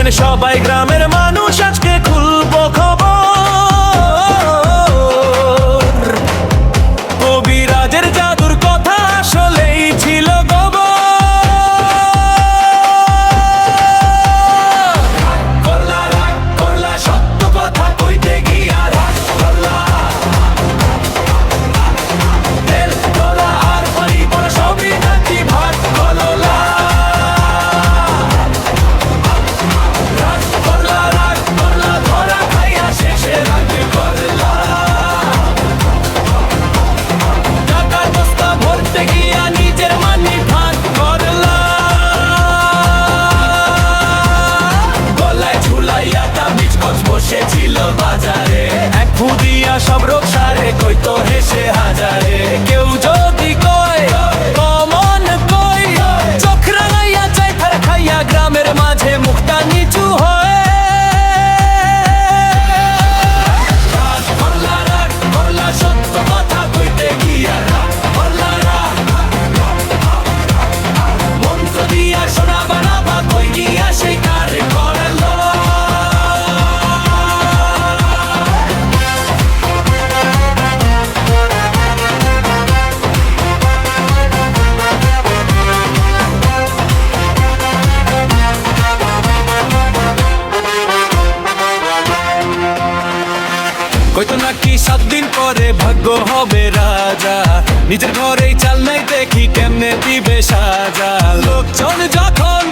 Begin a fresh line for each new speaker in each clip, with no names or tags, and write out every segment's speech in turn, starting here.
শুনবেন সবাই গ্রামের মানুষ, আজকে খুলবো খবর। কবিরাজের জাদুর কথা আসলেই ছিল গোবর। করলা সত্য কথা কইতে গিয়া রাগ করলা, তেল তোলা আর পানি পড়া সবই নাকি ভাত করলা। রাগ করলা ধরা খাইয়া শেষে রাগ করলা। টাকার বস্তা ভরতে গিয়া নিজের মানি ভাগ করলা। গলায় ঝুলাইয়া তাবিজ কচ বসেছিল বাজারে, এক ফু দিয়া সব রোগ সারে কইতো হেসে হাজারে। কেউ যদি কয় কমন কই, চোখ রাঙাইয়া চাই থার খাইয়া গ্রামের মাঝে মুখটা নিচু হয়। রাগ করলা সত্য কথা কইতে গিয়া রাগ করলা। মন্ত্র দিয়া সোনা বানাবা কই গিয়া সেই কার করলো। কইতো নাকি 7 দিন পরে ভাগ্য হবে রাজা, নিজের ঘরেই চাল নাই দেখি কেমনে দিবে সাজা। লোকজন যখন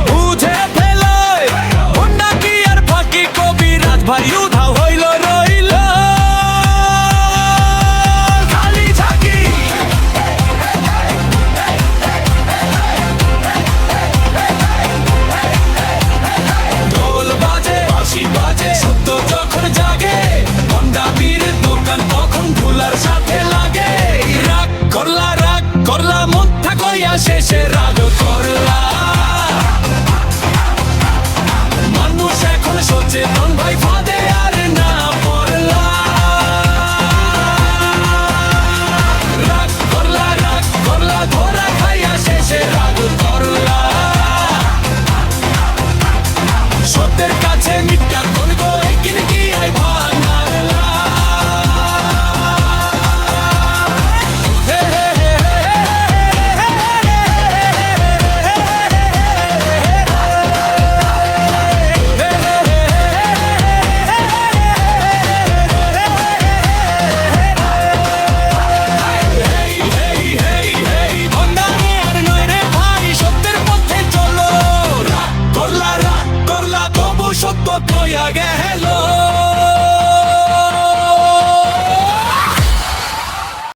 বুঝে ফেলে নাকি আর ফাঁকি, কবিরাজ ভাই